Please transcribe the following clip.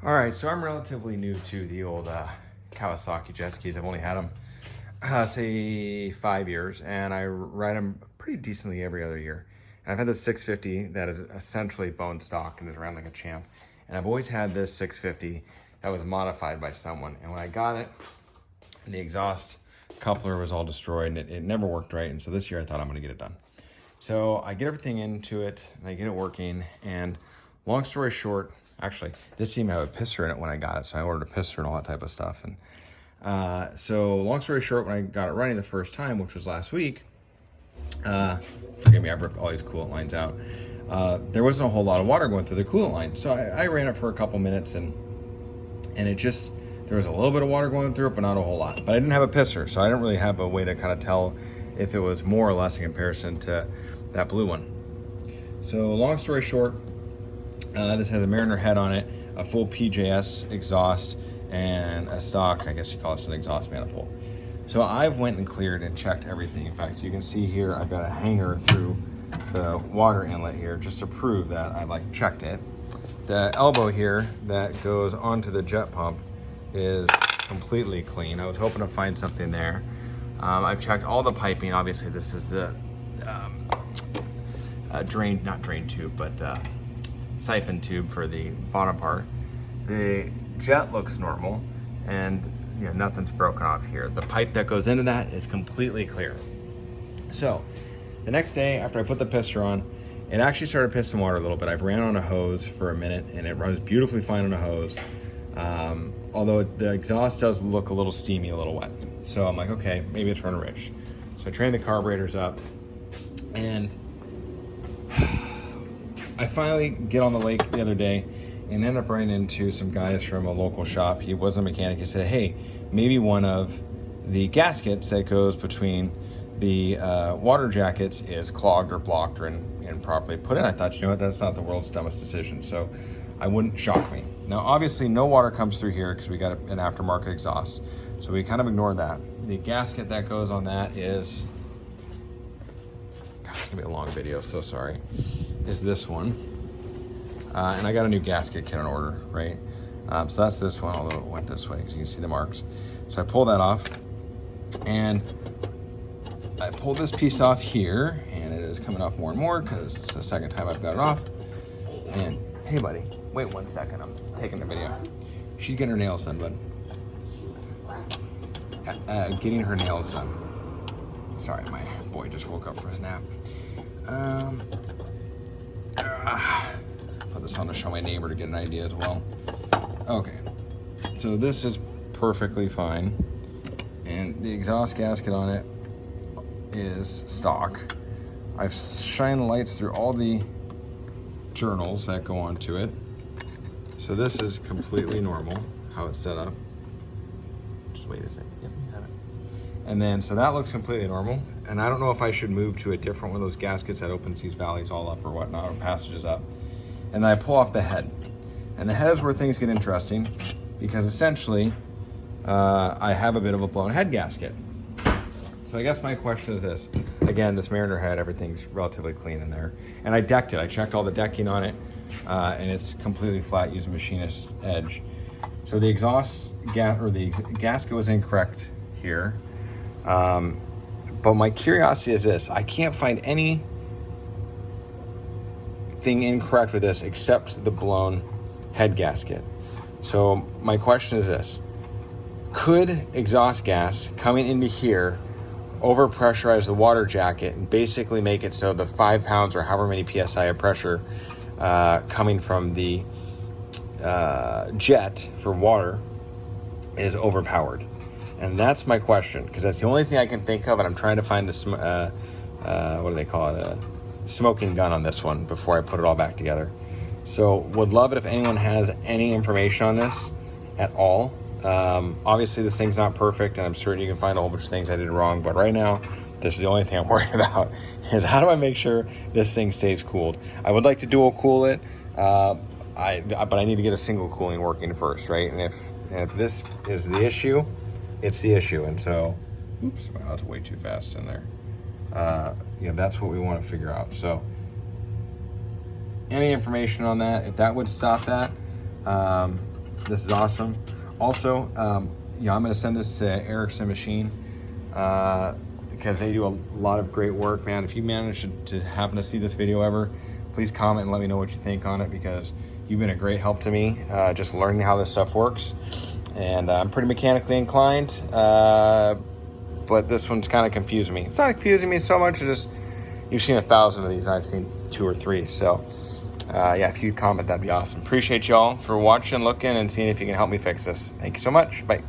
All right, so I'm relatively new to the old Kawasaki jet skis. I've only had them, say 5 years, and I ride them pretty decently every other year. And I've had this 650 that is essentially bone stock and is around like a champ. And I've always had this 650 that was modified by someone. And when I got it, the exhaust coupler was all destroyed and it never worked right. And so this year I thought I'm gonna get it done. So I get everything into it and I get it working. And long story short, actually, this seemed to have a piston in it when I got it. So I ordered a piston and all that type of stuff. And so long story short, when I got it running the first time, which was last week, forgive me, I ripped all these coolant lines out. There wasn't a whole lot of water going through the coolant line. So I ran it for a couple minutes and it just, there was a little bit of water going through it, but not a whole lot. But I didn't have a piston, so I didn't really have a way to kind of tell if it was more or less in comparison to that blue one. So long story short, this has a Mariner head on it, a full PJS exhaust, and a stock, I guess you call this an exhaust manifold. So I've went and cleared and checked everything. In fact, you can see here, I've got a hanger through the water inlet here just to prove that I checked it. The elbow here that goes onto the jet pump is completely clean. I was hoping to find something there. I've checked all the piping. Obviously this is the not drain tube, but siphon tube for the bottom part. The jet looks normal and nothing's broken off here. The pipe that goes into that is completely clear. So the next day after I put the piston on, it actually started pissing water a little bit. I've ran on a hose for a minute and it runs beautifully fine on a hose. Although the exhaust does look a little steamy, a little wet. So I'm like, okay, maybe it's running rich. So I trained the carburetors up and I finally get on the lake the other day and end up running into some guys from a local shop. He was a mechanic. He said, hey, maybe one of the gaskets that goes between the water jackets is clogged or blocked or improperly put in. I thought, you know what, that's not the world's dumbest decision. So I wouldn't shock me. Now, obviously no water comes through here because we got an aftermarket exhaust. So we kind of ignored that. The gasket that goes on that is, God, it's gonna be a long video, so sorry, is this one. And I got a new gasket kit on order, right? So that's this one, although it went this way because you can see the marks. So I pull that off and I pulled this piece off here and it is coming off more and more because it's the second time I've got it off. And hey buddy, wait 1 second, I'm taking the video. She's getting her nails done, bud. Getting her nails done. Sorry, my boy just woke up from his nap. Put this on to show my neighbor to get an idea as well. Okay, so this is perfectly fine. And the exhaust gasket on it is stock. I've shined lights through all the journals that go onto it. So this is completely normal, how it's set up. Just wait a second, yep, you have it. And then, so that looks completely normal. And I don't know if I should move to a different one of those gaskets that opens these valleys all up or whatnot, or passages up. And then I pull off the head. And the head is where things get interesting because essentially, I have a bit of a blown head gasket. So I guess my question is this. Again, this Mariner head, everything's relatively clean in there. And I decked it. I checked all the decking on it, and it's completely flat using machinist edge. So the exhaust gasket was incorrect here. But my curiosity is this. I can't find anything incorrect with this except the blown head gasket. So my question is this. Could exhaust gas coming into here overpressurize the water jacket and basically make it so the 5 pounds or however many PSI of pressure coming from the jet for water is overpowered? And that's my question, because that's the only thing I can think of, and I'm trying to find what do they call it, a smoking gun on this one before I put it all back together. So would love it if anyone has any information on this at all. Obviously this thing's not perfect and I'm certain you can find a whole bunch of things I did wrong, but right now this is the only thing I'm worried about is how do I make sure this thing stays cooled. I would like to dual cool it, but I need to get a single cooling working first, right? And if this is the issue, it's the issue. And so, oops, wow, that's way too fast in there. That's what we want to figure out. So any information on that, if that would stop that, This is awesome. Also, yeah, I'm gonna send this to Ericsson Machine because they do a lot of great work, man. If you manage to happen to see this video ever, please comment and let me know what you think on it, because you've been a great help to me, just learning how this stuff works. And I'm pretty mechanically inclined, but this one's kind of confusing me. It's not confusing me so much, it's just, you've seen 1,000 of these, I've seen 2 or 3. So yeah, if you comment, that'd be awesome. Appreciate y'all for watching, looking, and seeing if you can help me fix this. Thank you so much. Bye.